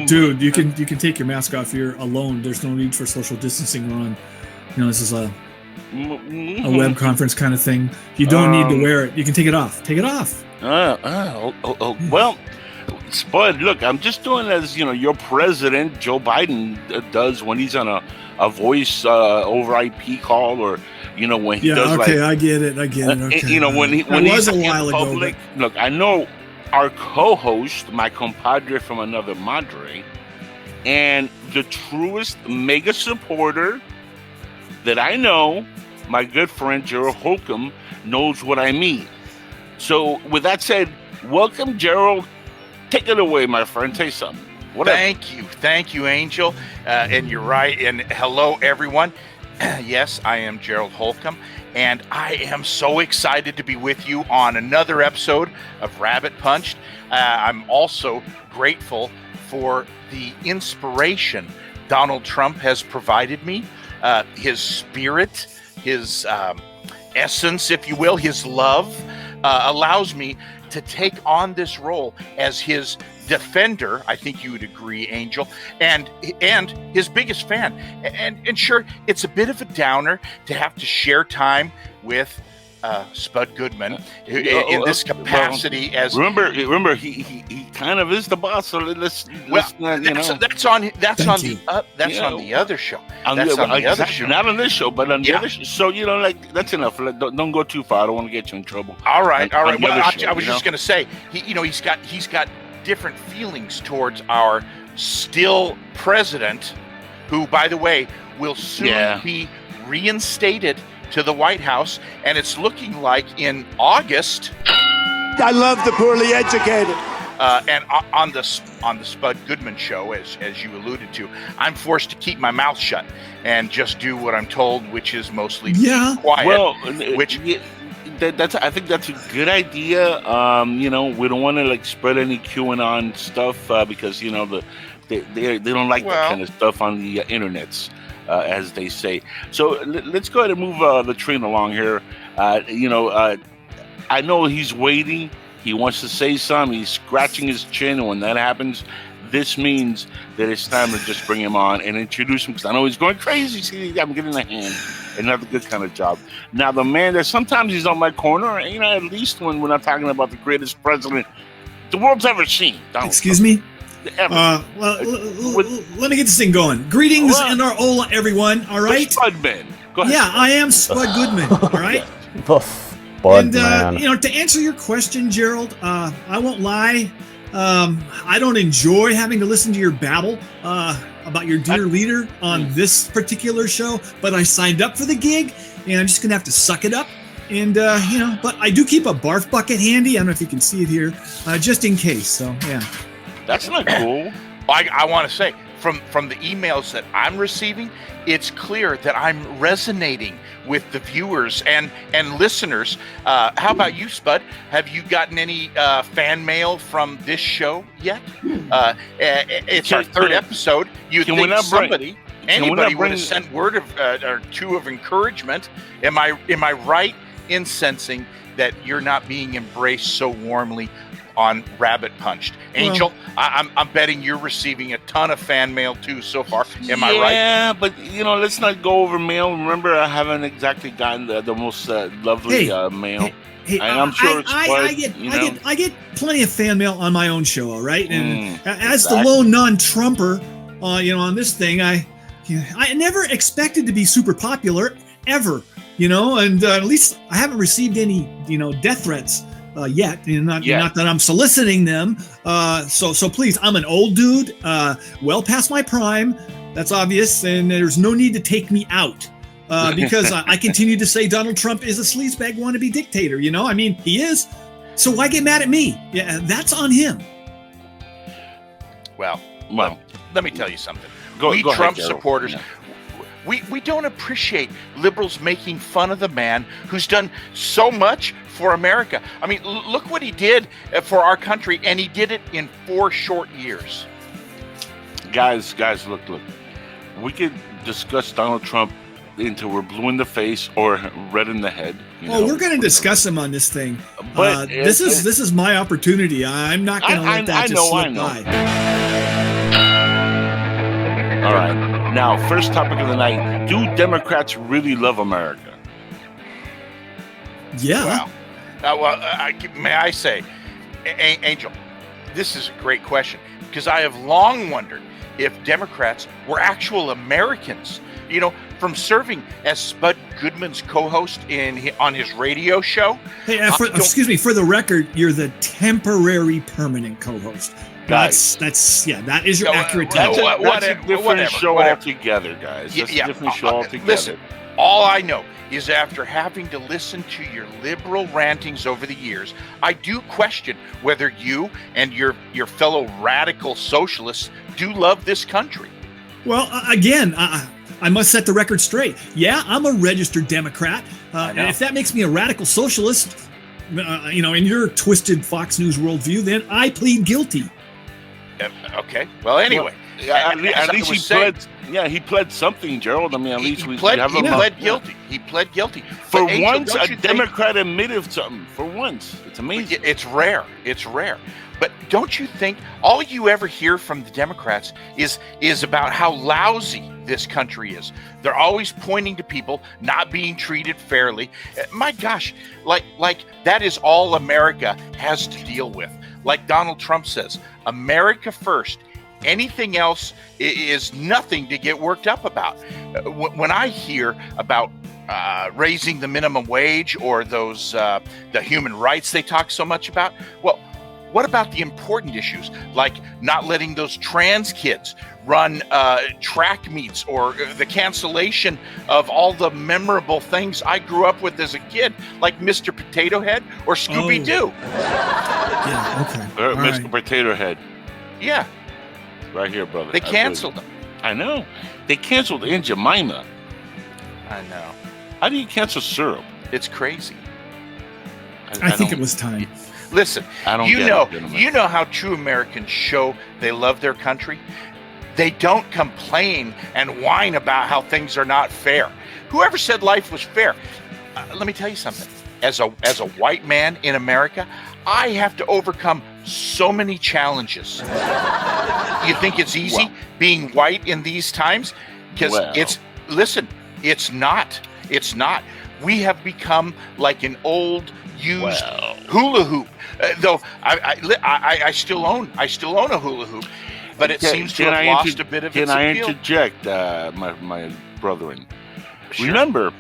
Dude, you can take your mask off. You're alone. There's no need for social distancing. We're on, this is a web conference kind of thing. You don't need to wear it. You can take it off. Take it off. Well, Spud, look, I'm just doing as your president Joe Biden does when he's on a voice over IP call, or when he does I get it. Okay. When he's a while in public. ago. Look, I know our co-host, my compadre from another madre, and the truest mega supporter that I know, my good friend Gerald Holcomb, knows what I mean. So, with that said, welcome, Gerald. Take it away, my friend. Say something. Whatever. Thank you, Angel. And you're right. And hello, everyone. Yes, I am Gerald Holcomb, and I am so excited to be with you on another episode of Rabbit Punched. I'm also grateful for the inspiration Donald Trump has provided me, his spirit, his essence, if you will, his love, allows me to take on this role as his defender. I think you would agree, Angel, and his biggest fan. And sure, it's a bit of a downer to have to share time with Spud Goodman in this capacity. As remember, he kind of is the boss. So let's that's on the other show. Not on this show, but on the other show. So that's enough. Don't go too far. I don't want to get you in trouble. All right. Well, I was just going to say, he's got different feelings towards our still president, who, by the way, will soon be reinstated to the White House, and it's looking like in August. I love the poorly educated. And on the Spud Goodman show, as you alluded to, I'm forced to keep my mouth shut and just do what I'm told, which is mostly be quiet. Well, I think that's a good idea. We don't want to spread any QAnon stuff because they don't like that kind of stuff on the internets. As they say. So let's go ahead and move the train along here. I know he's waiting. He wants to say something. He's scratching his chin. And when that happens, this means that it's time to just bring him on and introduce him, because I know he's going crazy. See, I'm getting a hand. Another good kind of job. Now, the man that sometimes he's on my corner, at least when we're not talking about the greatest president the world's ever seen. Excuse me? Let me get this thing going. Greetings and our hola, everyone. All right. Spudman. Go ahead. Yeah, I am Spud Goodman. All right. Spud, man. To answer your question, Gerald, I won't lie. I don't enjoy having to listen to your babble about your dear leader on this particular show, but I signed up for the gig, and I'm just gonna have to suck it up. And but I do keep a barf bucket handy. I don't know if you can see it here, just in case. So yeah. That's not cool. I want to say, from the emails that I'm receiving, it's clear that I'm resonating with the viewers and listeners. How about you, Spud? Have you gotten any fan mail from this show yet? It's our third episode. You'd think anybody would have sent word or two of encouragement. Am I right in sensing that you're not being embraced so warmly on Rabbit Punched? Angel, I'm betting you're receiving a ton of fan mail too so far. Am I right? Yeah, but let's not go over mail. Remember, I haven't exactly gotten the most lovely mail. Hey, I'm sure it's I get plenty of fan mail on my own show, all right? And as the lone non-Trumper, on this thing, I never expected to be super popular ever, and at least I haven't received any, death threats yet. Not that I'm soliciting them. So please, I'm an old dude, well past my prime. That's obvious, and there's no need to take me out. Because I continue to say Donald Trump is a sleazebag wannabe dictator, he is. So why get mad at me? Yeah, that's on him. Well, let me tell you something. Go Trump ahead, supporters, we don't appreciate liberals making fun of the man who's done so much for America. I mean, look what he did for our country, and he did it in 4 short years. Guys, look. We could discuss Donald Trump until we're blue in the face or red in the head. We're going to discuss them on this thing. But this is my opportunity. I'm not going to let that just slip by. All right. Now, first topic of the night: do Democrats really love America? Yeah. May I say, Angel, this is a great question because I have long wondered if Democrats were actual Americans. From serving as Spud Goodman's co-host on his radio show. Hey, excuse me, for the record, you're the temporary permanent co-host. That is your accurate title. That's a different show altogether, guys. That's a different show altogether. Listen, all I know is after having to listen to your liberal rantings over the years, I do question whether you and your fellow radical socialists do love this country. Well, again, I must set the record straight. Yeah, I'm a registered Democrat. And if that makes me a radical socialist, in your twisted Fox News worldview, then I plead guilty. Okay. Well, anyway. At least he pled something, Gerald. I mean, at least he pled guilty. He pled guilty. For once, a Democrat admitted something. For once. It's amazing. It's rare. But don't you think all you ever hear from the Democrats is about how lousy this country is? They're always pointing to people not being treated fairly. My gosh, like that is all America has to deal with. Like Donald Trump says, America first. Anything else is nothing to get worked up about. When I hear about raising the minimum wage or those the human rights they talk so much about, well, what about the important issues like not letting those trans kids run track meets or the cancellation of all the memorable things I grew up with as a kid, like Mr. Potato Head or Scooby-Doo? Yeah, okay. Mr. Right. Potato Head. Yeah. Right here, brother. They canceled them. I know. They canceled Aunt Jemima. I know. How do you cancel syrup? It's crazy. I think it was time. Listen, you know how true Americans show they love their country? They don't complain and whine about how things are not fair. Whoever said life was fair? Let me tell you something. As a white man in America, I have to overcome so many challenges. You think it's easy being white in these times? Because it's not. It's not. We have become like an old used hula hoop. Though I still own a hula hoop, but it seems to have lost a bit of its appeal. Can I interject, my brethren? Sure. Remember,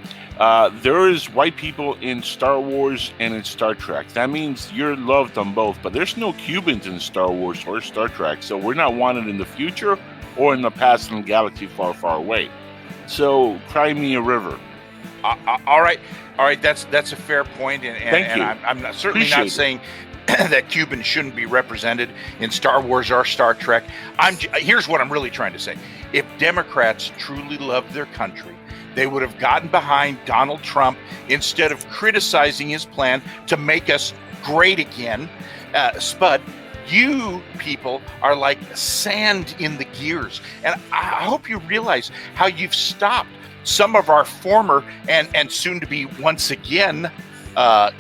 there is white people in Star Wars and in Star Trek. That means you're loved on both, but there's no Cubans in Star Wars or Star Trek, so we're not wanted in the future or in the past in a galaxy far, far away. So, cry me a river. All right. That's a fair point, and I'm certainly not saying that Cubans shouldn't be represented in Star Wars or Star Trek. Here's what I'm really trying to say: if Democrats truly loved their country, they would have gotten behind Donald Trump instead of criticizing his plan to make us great again. Spud, you people are like sand in the gears, and I hope you realize how you've stopped some of our former and soon to be once again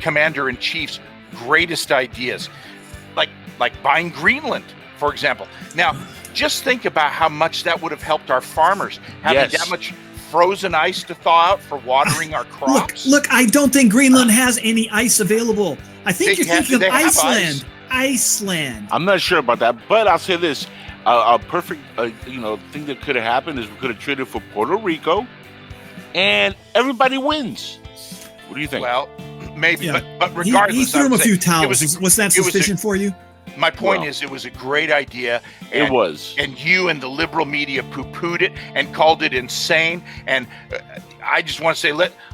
commander-in-chief's greatest ideas, like buying Greenland, for example. Now, just think about how much that would have helped our farmers having that much frozen ice to thaw out for watering our crops. Look, I don't think Greenland has any ice available. I think you're thinking of Iceland. Iceland. I'm not sure about that, but I'll say this: a perfect, thing that could have happened is we could have traded for Puerto Rico. And everybody wins. What do you think? Well, maybe, but regardless, he threw him a few towels. Was that sufficient for you? My point is, it was a great idea. It was, and you and the liberal media poo-pooed it and called it insane. And I just want to say,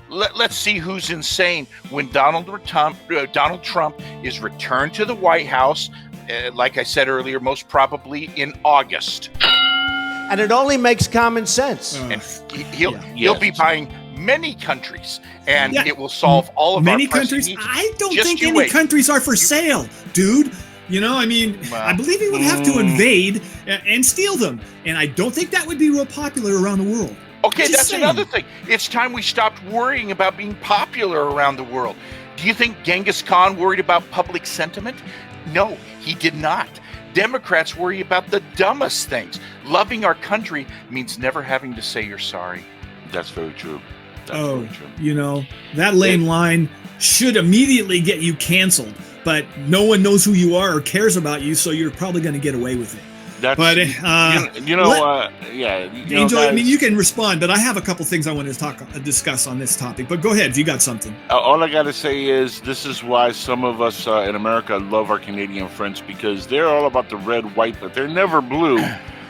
let's see who's insane when Donald Trump is returned to the White House. Like I said earlier, most probably in August. And it only makes common sense. And he'll be buying many countries, and it will solve all of many our countries. Needs. I don't think any countries are for sale, dude. I believe he would have to invade and steal them, and I don't think that would be real popular around the world. Okay, Just that's saying. another thing. It's time we stopped worrying about being popular around the world. Do you think Genghis Khan worried about public sentiment? No, he did not. Democrats worry about the dumbest things. Loving our country means never having to say you're sorry. That's very true. That's very true. You know, that lame line should immediately get you canceled, but no one knows who you are or cares about you, so you're probably going to get away with it. That's, but Angel, guys, I mean, you can respond, but I have a couple things I wanted to discuss on this topic. But go ahead, if you got something. All I got to say is this is why some of us in America love our Canadian friends, because they're all about the red, white, but they're never blue.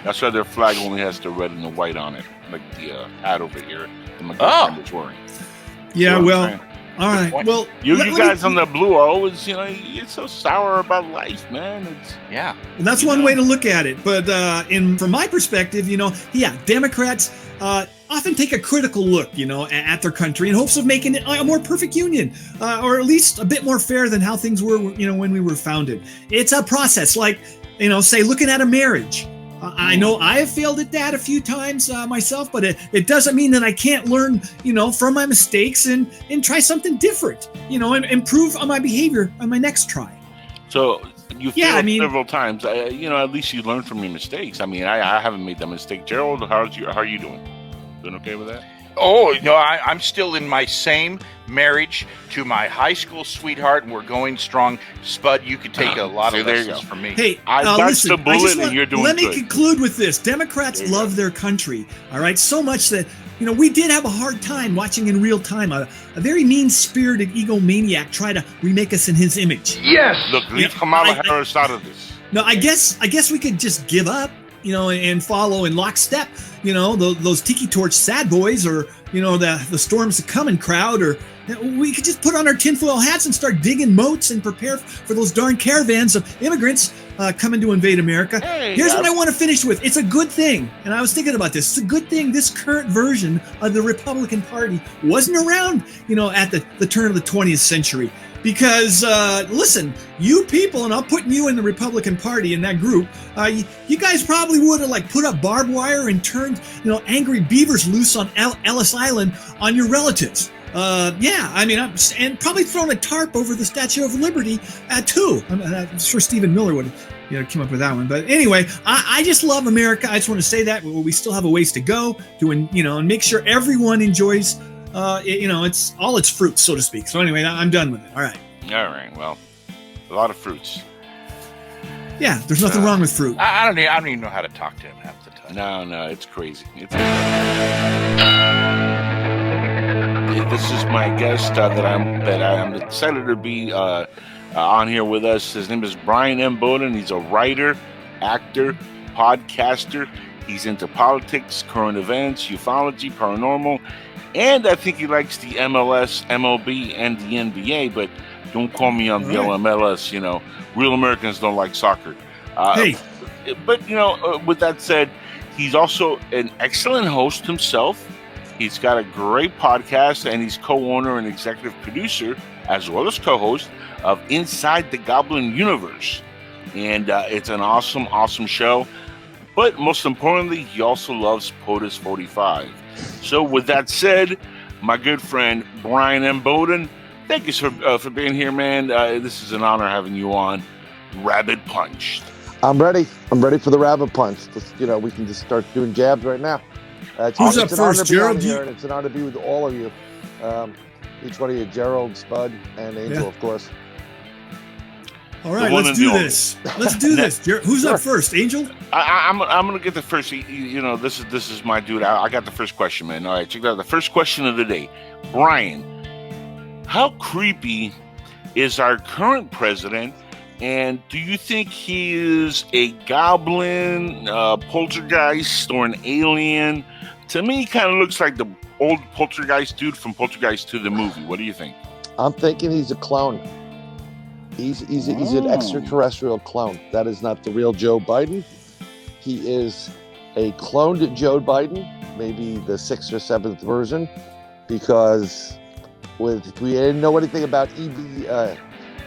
That's why their flag only has the red and the white on it, like the hat over here that my girlfriend is wearing. Yeah, well, all right. Well, you guys on the blue are always, you're so sour about life, man. Well, that's one way to look at it. But from my perspective, Democrats often take a critical look, at their country in hopes of making it a more perfect union, or at least a bit more fair than how things were, when we were founded. It's a process, like, say looking at a marriage. I know I have failed at that a few times myself, but it doesn't mean that I can't learn, from my mistakes and try something different, and improve on my behavior on my next try. So you failed several times. At least you learned from your mistakes. I mean, I haven't made that mistake. Gerald, how are you doing? Doing okay with that? Oh, no, I'm still in my same marriage to my high school sweetheart, and we're going strong. Spud, you could take a lot of lessons from me. Hey, I dodged the bullet, and you're doing Let good. me conclude with this. Democrats love their country, all right, so much that, we did have a hard time watching in real time a very mean-spirited egomaniac try to remake us in his image. Yes! Look, leave Kamala Harris out of this. No, I guess we could just give up, and follow in lockstep, those tiki torch sad boys, or, the storms a coming crowd, or we could just put on our tinfoil hats and start digging moats and prepare for those darn caravans of immigrants coming to invade America. Here's what I want to finish with. It's a good thing, and I was thinking about this. It's a good thing this current version of the Republican Party wasn't around, at the turn of the 20th century. Because, listen, you people, and I'm putting you in the Republican Party in that group, you guys probably would have, put up barbed wire and turned, angry beavers loose on Ellis Island on your relatives. And probably thrown a tarp over the Statue of Liberty, too. I'm sure Stephen Miller would have come up with that one. But anyway, I just love America. I just want to say that. We still have a ways to go, and make sure everyone enjoys it's all its fruits, so to speak. So anyway, I'm done with it. All right. Well, a lot of fruits. Yeah, there's nothing wrong with fruit. I don't even know how to talk to him half the time. No, it's crazy. This is my guest that I'm excited to be on here with us. His name is Bryan M. Bowden. He's a writer, actor, podcaster. He's into politics, current events, ufology, paranormal. And I think he likes the MLS, MLB, and the NBA, but don't call me on the MLS, Real Americans don't like soccer. Hey. But, with that said, he's also an excellent host himself. He's got a great podcast, and he's co-owner and executive producer, as well as co-host, of Inside the Goblin Universe. And it's an awesome, awesome show. But most importantly, he also loves POTUS 45. So with that said, my good friend Bryan M. Bowden, thank you for being here, man. This is an honor having you on Rabbit Punched. I'm ready. I'm ready for the Rabbit Punch. We can just start doing jabs right now. Who's up first, Gerald? It's an honor to be with all of you. Each one of you, Gerald, Spud, and Angel, of course. All right, let's do this. Let's do this. Who's up first, Angel? I'm gonna get the first. This is my dude. I got the first question, man. All right, check it out. The first question of the day, Bryan. How creepy is our current president? And do you think he is a goblin, poltergeist, or an alien? To me, he kind of looks like the old poltergeist dude from Poltergeist 2, the movie. What do you think? I'm thinking he's a clone. He's an extraterrestrial clone. That is not the real Joe Biden. He is a cloned Joe Biden, maybe the 6th or 7th version, because we didn't know anything about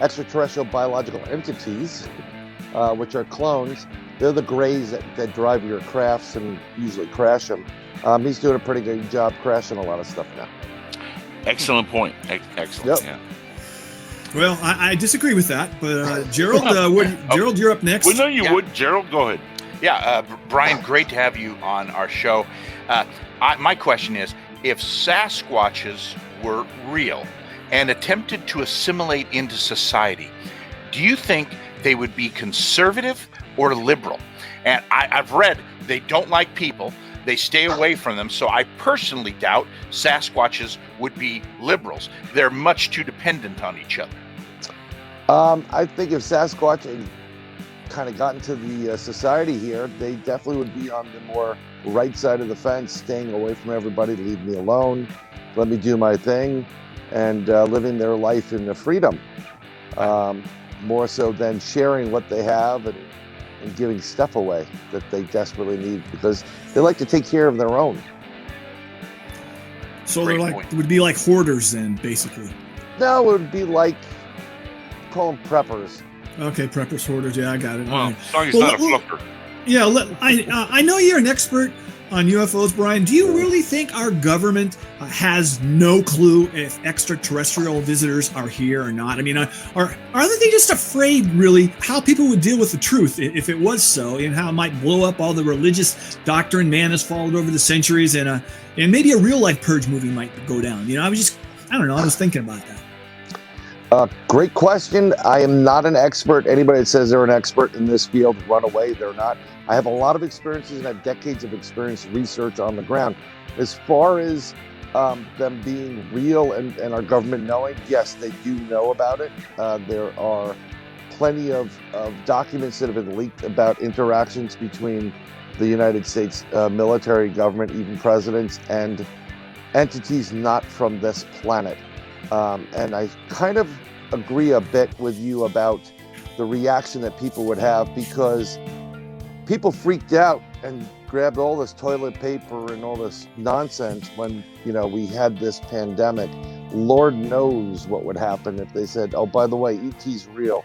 extraterrestrial biological entities. which are clones. They're the grays that drive your crafts and usually crash them. He's doing a pretty good job crashing a lot of stuff now. Excellent point. Excellent. Yep. Yeah. Well, I disagree with that, but Gerald, Gerald, you're up next. Well, no, you would. Gerald, go ahead. Yeah, Bryan, great to have you on our show. My question is, if Sasquatches were real and attempted to assimilate into society, do you think they would be conservative or liberal? And I've read they don't like people. They stay away from them. So I personally doubt Sasquatches would be liberals. They're much too dependent on each other. I think if Sasquatch had kind of gotten to the society here, they definitely would be on the more right side of the fence, staying away from everybody, leave me alone, let me do my thing, and living their life in the freedom. More so than sharing what they have and giving stuff away that they desperately need, because they like to take care of their own. So they're like, would be like hoarders then, basically. No, it would be like, call them preppers. Okay, preppers, hoarders. Yeah, I got it. Well, as long as he's not a fluffer. Yeah, I know you're an expert on UFOs, Bryan. Do you really think our government has no clue if extraterrestrial visitors are here or not? I mean, aren't they just afraid, really, how people would deal with the truth if it was so, and how it might blow up all the religious doctrine man has followed over the centuries, and maybe a real life purge movie might go down? You know, I was thinking about that. Great question. I am not an expert. Anybody that says they're an expert in this field, run away. They're not. I have a lot of experiences and have decades of experience research on the ground. As far as them being real and our government knowing, yes, they do know about it. There are plenty of documents that have been leaked about interactions between the United States military, government, even presidents, and entities not from this planet. And I kind of agree a bit with you about the reaction that people would have, because people freaked out and grabbed all this toilet paper and all this nonsense when, we had this pandemic. Lord knows what would happen if they said, oh, by the way, ET's real.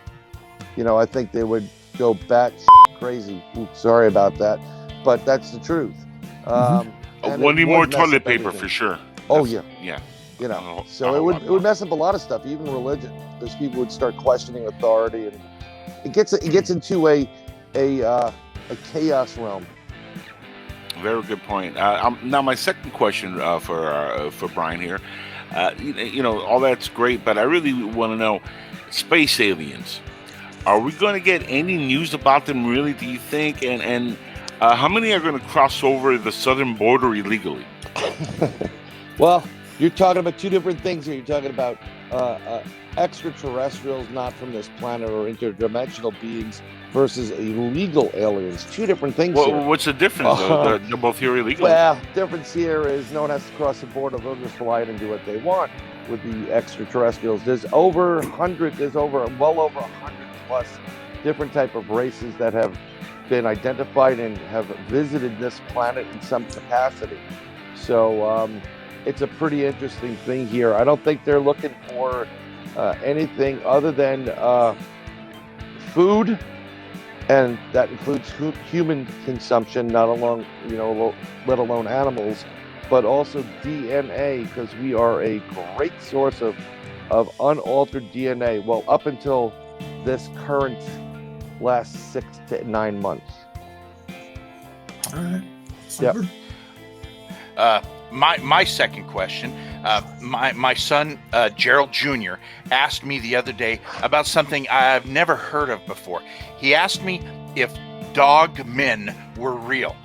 I think they would go bat crazy. Oops, sorry about that. But that's the truth. We'll need more toilet paper for sure. Oh, yeah. Yeah. So it would mess up a lot of stuff, even religion, because people would start questioning authority, and it gets into a chaos realm. Very good point. Now, my second question for Bryan here, all that's great, but I really want to know, space aliens. Are we going to get any news about them? Really, do you think? And how many are going to cross over the southern border illegally? Well, you're talking about two different things here. You're talking about extraterrestrials not from this planet or interdimensional beings versus illegal aliens. Two different things here. What's the difference? They're both here illegally. Well, difference here is no one has to cross the border. They'll just fly in and do what they want with the extraterrestrials. There's well over 100 plus different type of races that have been identified and have visited this planet in some capacity. So, it's a pretty interesting thing here. I don't think they're looking for anything other than food, and that includes human consumption, not alone, let alone animals, but also DNA, because we are a great source of unaltered DNA. Well, up until this current last 6 to 9 months. All right. Super. Yep. My second question, my son, Gerald Jr., asked me the other day about something I've never heard of before. He asked me if dog men were real.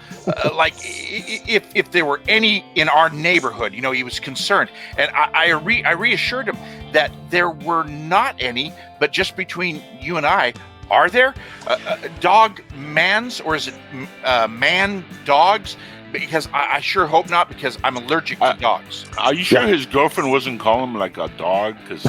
Like, if there were any in our neighborhood, he was concerned. And I reassured him that there were not any, but just between you and I, are there dog mans, or is it man dogs? Because I sure hope not, because I'm allergic to dogs. Are you sure his girlfriend wasn't calling him like a dog? Because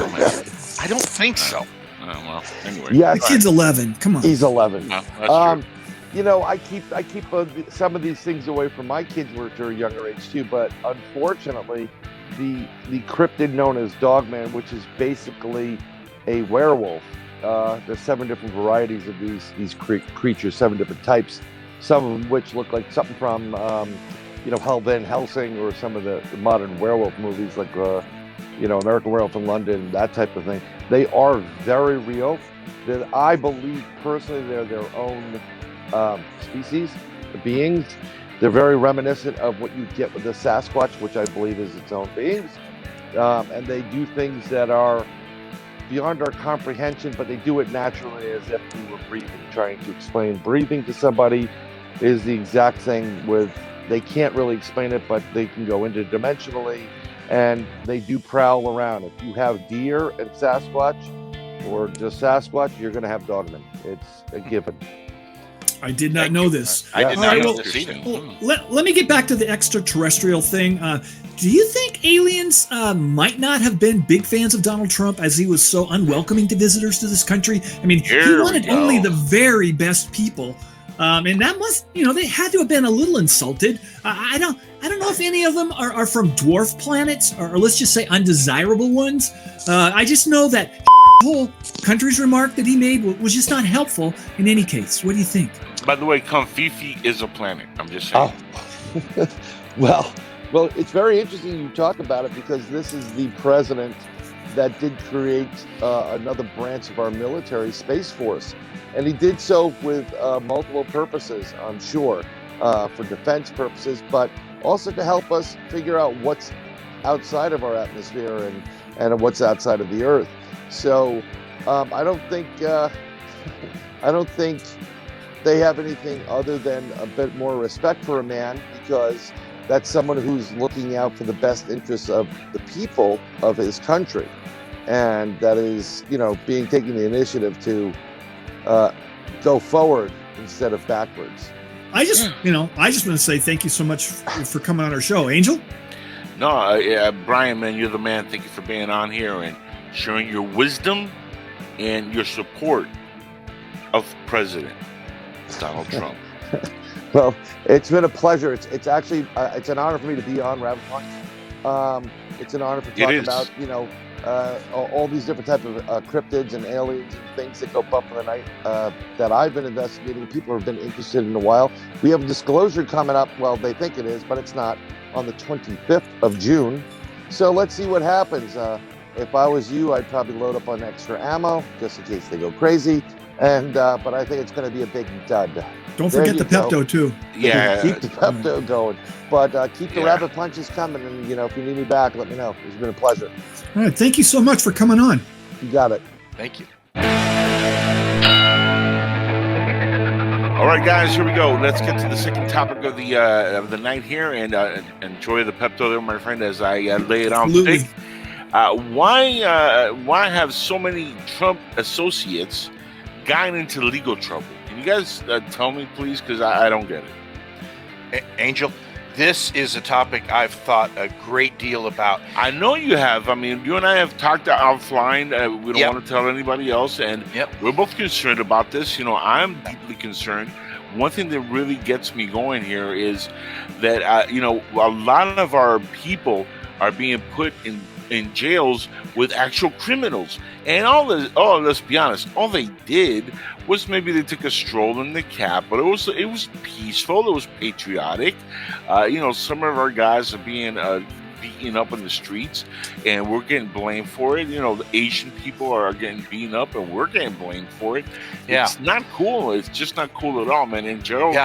I don't think so. Well, anyway. Yeah, the kid's 11. Come on. He's 11. No, that's true. I keep some of these things away from my kids, which are younger age too. But unfortunately, the cryptid known as Dogman, which is basically a werewolf, there's 7 different varieties of these creatures, 7 different types, some of which look like something from Helsing, or some of the modern werewolf movies like American Werewolf in London, that type of thing. They are very real. I believe personally they're their own species, beings. They're very reminiscent of what you get with the Sasquatch, which I believe is its own beings. And they do things that are beyond our comprehension, but they do it naturally, as if we were breathing. Trying to explain breathing to somebody is the exact thing with, they can't really explain it, but they can go interdimensionally, and they do prowl around. If you have deer and Sasquatch, or just Sasquatch, you're going to have dogmen. It's a given. I did not know this. I did not know well, this either. Let me get back to the extraterrestrial thing. Do you think aliens might not have been big fans of Donald Trump, as he was so unwelcoming to visitors to this country? I mean, he wanted only the very best people. And that must, they had to have been a little insulted. I don't know if any of them are from dwarf planets, or let's just say undesirable ones. I just know that whole country's remark that he made was just not helpful in any case. What do you think? By the way, Confifi is a planet. I'm just saying. Oh. Well, it's very interesting you talk about it, because this is the president that did create another branch of our military, Space Force. And he did so with multiple purposes, I'm sure, for defense purposes, but also to help us figure out what's outside of our atmosphere and what's outside of the Earth. So I don't think they have anything other than a bit more respect for a man, because that's someone who's looking out for the best interests of the people of his country, and that is, taking the initiative to go forward instead of backwards. I just want to say thank you so much for coming on our show, Angel. No, Bryan, man, you're the man. Thank you for being on here and sharing your wisdom and your support of President Donald Trump. Well, it's been a pleasure. It's actually it's an honor for me to be on Rabbit Punch. It's an honor for talking about all these different types of cryptids and aliens and things that go bump in the night that I've been investigating. People have been interested in a while. We have a disclosure coming up. Well, they think it is, but it's not, on the 25th of June. So let's see what happens. If I was you, I'd probably load up on extra ammo just in case they go crazy. And but I think it's going to be a big dud. Don't forget the Pepto too. Yeah, keep the Pepto going, but keep the rabbit punches coming. And if you need me back, let me know. It's been a pleasure. All right, thank you so much for coming on. You got it. Thank you. All right, guys, here we go. Let's get to the second topic of the night here, and enjoy the Pepto there, my friend, as I lay it on thick. Why have so many Trump associates gotten into legal trouble? Can you guys tell me, please? Because I don't get it. Angel, this is a topic I've thought a great deal about. I know you have. I mean, you and I have talked offline. We don't want to tell anybody else, and we're both concerned about this. I'm deeply concerned. One thing that really gets me going here is that a lot of our people are being put in jails with actual criminals, and let's be honest, all they did was maybe they took a stroll in the Capitol. It was peaceful, it was patriotic. Some of our guys are being beaten up in the streets, and we're getting blamed for it. The Asian people are getting beaten up, and we're getting blamed for it. It's not cool. It's just not cool at all, man. And Gerald,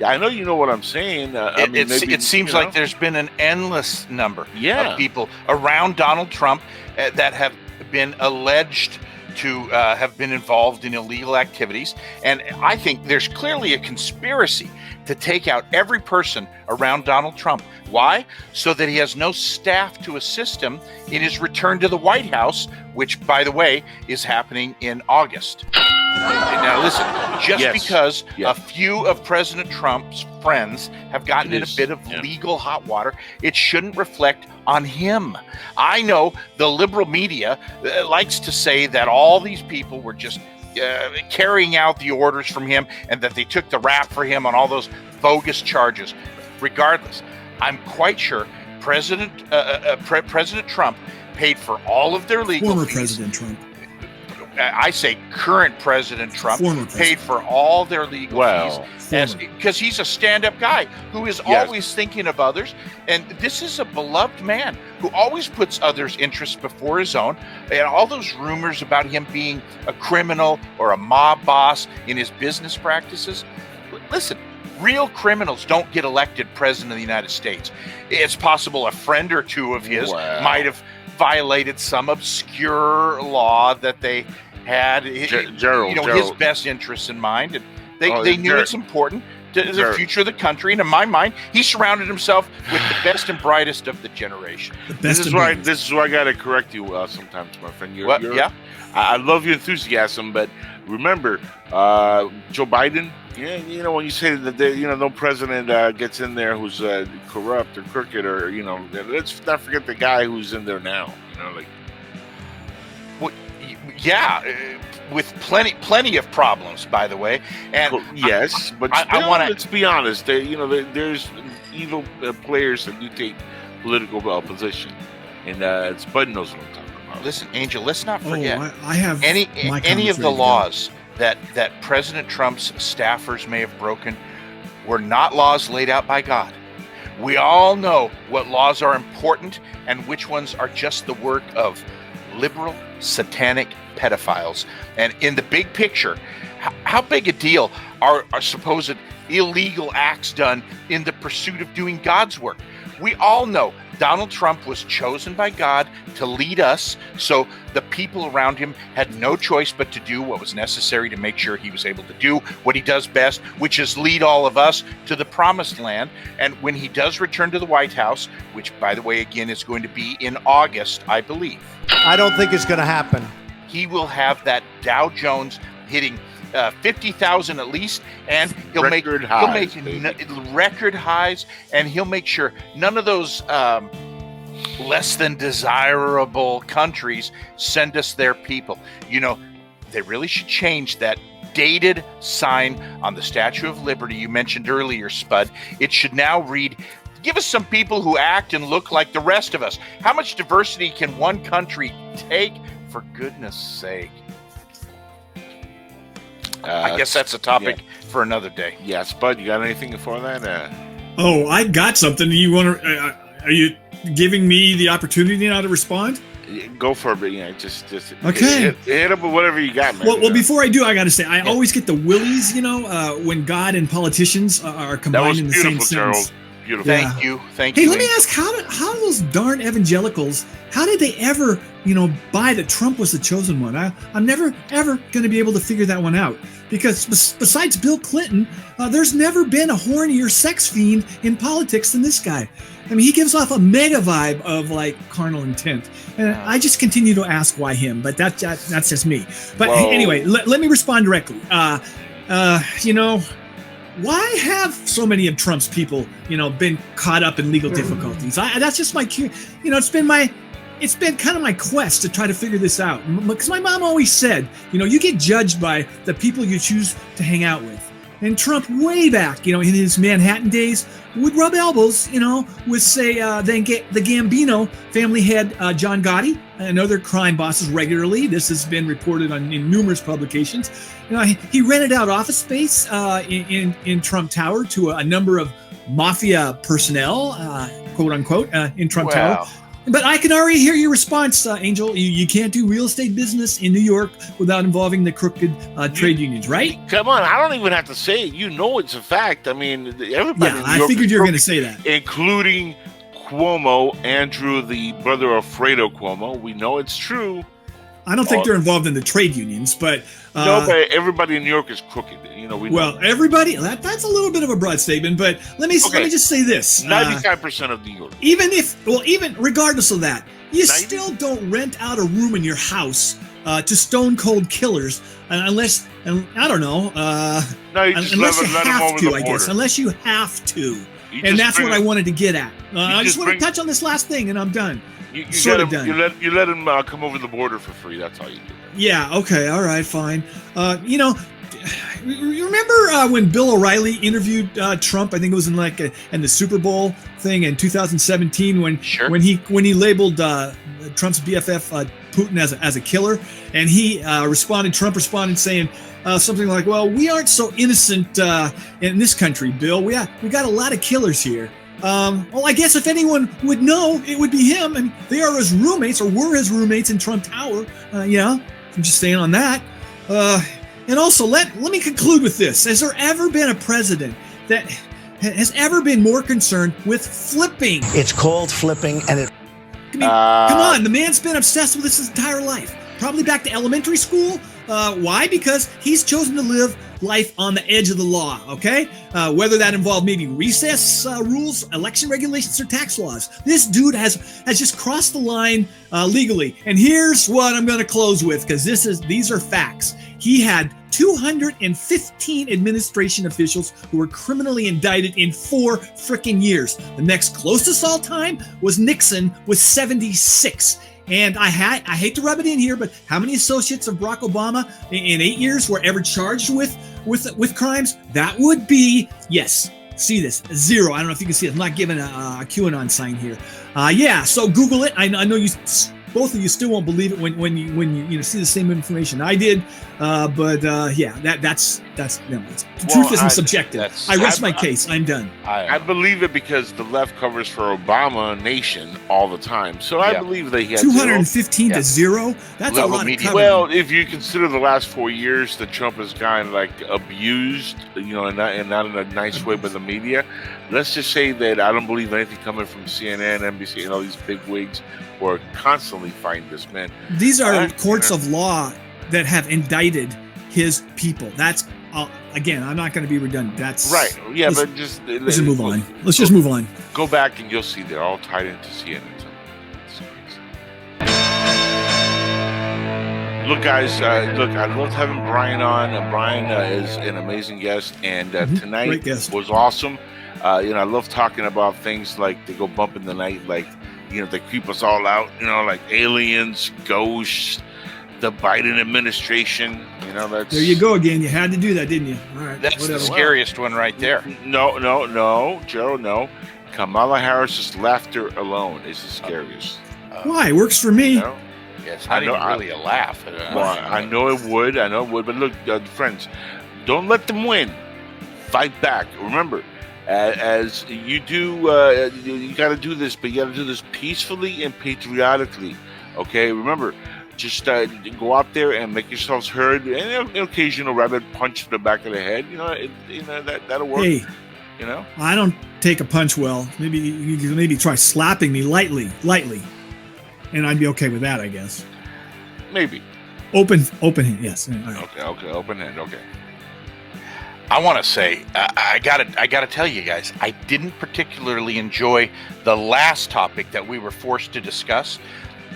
I know you know what I'm saying. It seems like there's been an endless number of people around Donald Trump that have been alleged to have been involved in illegal activities. And I think there's clearly a conspiracy to take out every person around Donald Trump. Why? So that he has no staff to assist him in his return to the White House, which, by the way, is happening in August. Now, listen, because a few of President Trump's friends have gotten in a bit of legal hot water, it shouldn't reflect on him. I know the liberal media likes to say that all these people were just carrying out the orders from him and that they took the rap for him on all those bogus charges. Regardless, I'm quite sure President Trump paid for all of their legal fees. President Trump. I say current President Trump Former president. paid for all their legal fees because he's a stand-up guy who is always thinking of others. And this is a beloved man who always puts others' interests before his own. And all those rumors about him being a criminal or a mob boss in his business practices. Listen, real criminals don't get elected president of the United States. It's possible a friend or two of his might have violated some obscure law that they had, Gerald. his best interests in mind, and they knew it's important to the future of the country. And in my mind, he surrounded himself with the best and brightest of the generation. This is why I got to correct you sometimes, my friend. I love your enthusiasm, but remember, Joe Biden. Yeah, when you say that no president gets in there who's corrupt or crooked, or let's not forget the guy who's in there now. With plenty of problems, by the way. And yes, but let's be honest. There's evil players that do take political position, and Spud knows what I'm talking about. Listen, Angel, let's not forget. I have any of the laws that President Trump's staffers may have broken were not laws laid out by God. We all know what laws are important and which ones are just the work of liberal, satanic pedophiles. And in the big picture, how big a deal are supposed illegal acts done in the pursuit of doing God's work? We all know Donald Trump was chosen by God to lead us, so the people around him had no choice but to do what was necessary to make sure he was able to do what he does best, which is lead all of us to the promised land. And when he does return to the White House, which, by the way, again, is going to be in August, I believe. I don't think it's going to happen. He will have that Dow Jones hitting 50,000 at least, and he'll make record highs, and he'll make sure none of those less than desirable countries send us their people. They really should change that dated sign on the Statue of Liberty you mentioned earlier, Spud. It should now read, "Give us some people who act and look like the rest of us." How much diversity can one country take, for goodness sake? I guess that's a topic for another day. Yeah, Spud, you got anything for that? I got something. You want to? Are you giving me the opportunity now to respond? Go for it, but just okay. Hit up with whatever you got, man. Well, before I do, I got to say, I always get the willies, when God and politicians are combined in the same sentence. Beautiful. Thank you. Hey, let me ask, how do those darn evangelicals, how did they ever, buy that Trump was the chosen one? I'm never, ever going to be able to figure that one out. Because besides Bill Clinton, there's never been a hornier sex fiend in politics than this guy. I mean, he gives off a mega vibe of carnal intent. And I just continue to ask why him, but that's just me. But anyway, let me respond directly. Why have so many of Trump's people, been caught up in legal difficulties? That's just my, it's been kind of my quest to try to figure this out. Because my mom always said, you get judged by the people you choose to hang out with. And Trump, way back, in his Manhattan days, would rub elbows, with, say, the Gambino family head, John Gotti, and other crime bosses regularly. This has been reported in numerous publications. He rented out office space in Trump Tower to a number of mafia personnel, quote unquote, in Trump Tower. But I can already hear your response, Angel. You can't do real estate business in New York without involving the crooked trade unions, right? Come on, I don't even have to say it. It's a fact. I mean, everybody in New York, I figured you were going to say that. Including Cuomo, Andrew, the brother of Fredo Cuomo. We know it's true. I don't think they're involved in the trade unions, but... no, but everybody in New York is crooked. Everybody, that's a little bit of a broad statement, but let me just say this. 95% of New York. Even regardless of that, you still don't rent out a room in your house to stone cold killers unless, I don't know, you just unless you have to, I guess, unless you have to. And that's what I wanted to get at. I just want to touch on this last thing and I'm done. You let him come over the border for free. That's all you do. Yeah. Okay. All right. Fine. You remember when Bill O'Reilly interviewed Trump? I think it was in the Super Bowl thing in 2017 when he labeled Trump's BFF Putin as a killer, and he Trump responded saying something like, "Well, we aren't so innocent in this country, Bill. We got a lot of killers here." Well, I guess if anyone would know, it would be him, and they are his roommates, or were his roommates in Trump Tower. I'm just saying on that. And also, let me conclude with this. Has there ever been a president that has ever been more concerned with flipping? It's called flipping, and it... I mean, come on, the man's been obsessed with this his entire life. Probably back to elementary school. Why? Because he's chosen to live life on the edge of the law, okay? Whether that involved maybe recess rules, election regulations, or tax laws. This dude has just crossed the line legally. And here's what I'm going to close with, because these are facts. He had 215 administration officials who were criminally indicted in 4 frickin' years. The next closest all time was Nixon with 76. And I hate to rub it in here, but how many associates of Barack Obama in 8 years were ever charged with crimes? That would be, yes, see this, 0. I don't know if you can see it. I'm not giving a QAnon sign here. So Google it. I know you both of you still won't believe it when you see the same information I did. That's truth isn't subjective. I rest my case. I'm done. I believe it because the left covers for Obama Nation all the time. So I believe they had 215 to 0. That's a lot of coverage. Well, if you consider the last 4 years that Trump has gotten abused, and not in a nice way by the media. Let's just say that I don't believe anything coming from CNN, NBC, and all these big wigs who are constantly fighting this man. These are courts of law that have indicted his people. That's again, I'm not going to be redundant. That's right. Yeah, let's just move on. Let's just move on. Go back and you'll see they're all tied into CNN. Look, guys. I loved having Bryan on. Bryan is an amazing guest, and tonight was awesome. I love talking about things like they go bump in the night, like they creep us all out. Like aliens, ghosts, the Biden administration. That's there. You go again. You had to do that, didn't you? All right. That's the scariest one right there. No, Gerald. No, Kamala Harris's laughter alone is the scariest. Why? It works for me. It's not even really a laugh. I know it would. But look, friends, don't let them win. Fight back. Remember. As you do, you got to do this, but you got to do this peacefully and patriotically. Okay, remember, just go out there and make yourselves heard. And an occasional rabbit punch to the back of the head, that'll work. Hey, I don't take a punch well. Maybe you can try slapping me lightly, and I'd be okay with that, I guess. Maybe. Open hand, yes. All right. Okay, open hand. Okay. I want to say, I gotta tell you guys, I didn't particularly enjoy the last topic that we were forced to discuss.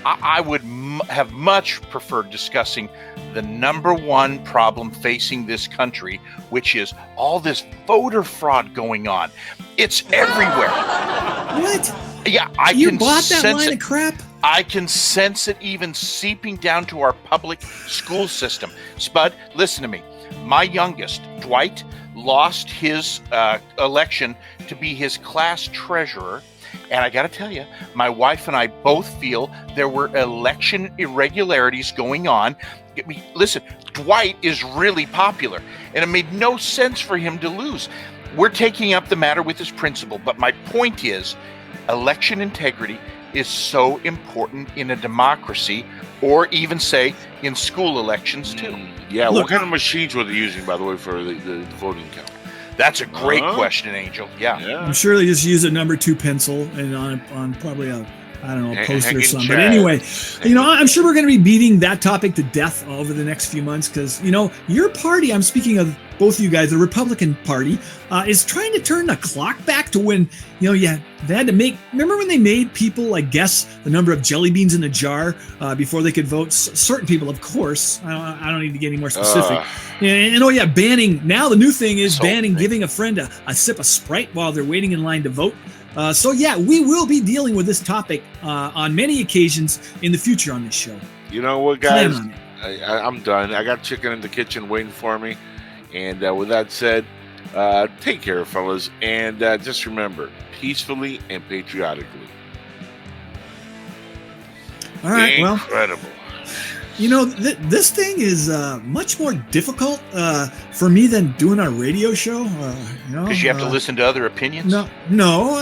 I would have much preferred discussing the number one problem facing this country, which is all this voter fraud going on. It's everywhere. What? Yeah, you bought that line of crap? I can sense it even seeping down to our public school system. Spud, listen to me. My youngest, Dwight, lost his election to be his class treasurer. And I got to tell you, my wife and I both feel there were election irregularities going on. Listen, Dwight is really popular, and it made no sense for him to lose. We're taking up the matter with his principal, but my point is, election integrity is so important in a democracy, or even, say, in school elections, too. Yeah, look, what kind of machines were they using, by the way, for the voting count? That's a great question, Angel. Yeah. I'm sure they just use a number 2 pencil and on probably a poster or something. But anyway, I'm sure we're going to be beating that topic to death over the next few months because, your party, I'm speaking of both of you guys, the Republican Party, is trying to turn the clock back to when, they had to remember when they made people, guess the number of jelly beans in a jar before they could vote? Certain people, of course. I don't need to get any more specific. And banning, now the new thing is banning giving a friend a sip of Sprite while they're waiting in line to vote. We will be dealing with this topic on many occasions in the future on this show. You know what, guys? I'm done. I got chicken in the kitchen waiting for me. And with that said, take care, fellas, and just remember, peacefully and patriotically. All right, Incredible. This thing is much more difficult for me than doing our radio show. Because you have to listen to other opinions? No,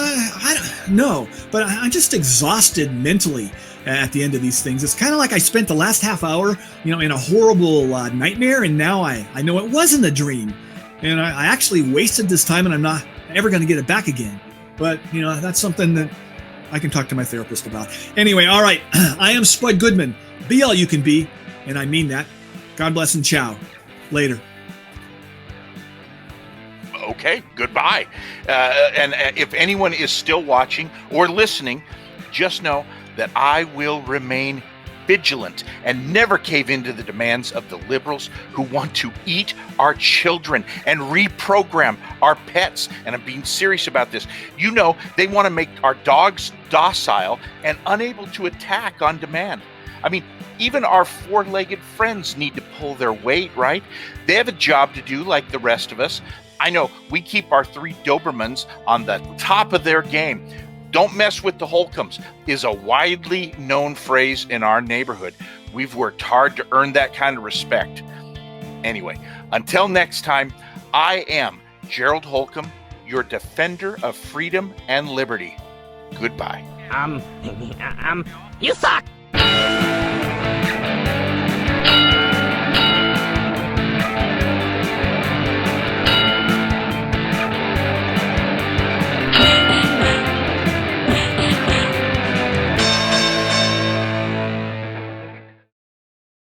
but I'm just exhausted mentally at the end of these things. It's kind of like I spent the last half hour, in a horrible nightmare, and now I know it wasn't a dream. And I actually wasted this time, and I'm not ever going to get it back again. But, that's something that I can talk to my therapist about. Anyway, all right. I am Spud Goodman. Be all you can be, and I mean that. God bless and ciao. Later. Okay, goodbye. And if anyone is still watching or listening, just know that I will remain vigilant and never cave into the demands of the liberals who want to eat our children and reprogram our pets. And I'm being serious about this. They want to make our dogs docile and unable to attack on demand. I mean, even our four-legged friends need to pull their weight, right? They have a job to do like the rest of us. I know we keep our three Dobermans on the top of their game. Don't mess with the Holcombs is a widely known phrase in our neighborhood. We've worked hard to earn that kind of respect. Anyway, until next time, I am Gerald Holcomb, your defender of freedom and liberty. Goodbye. You suck!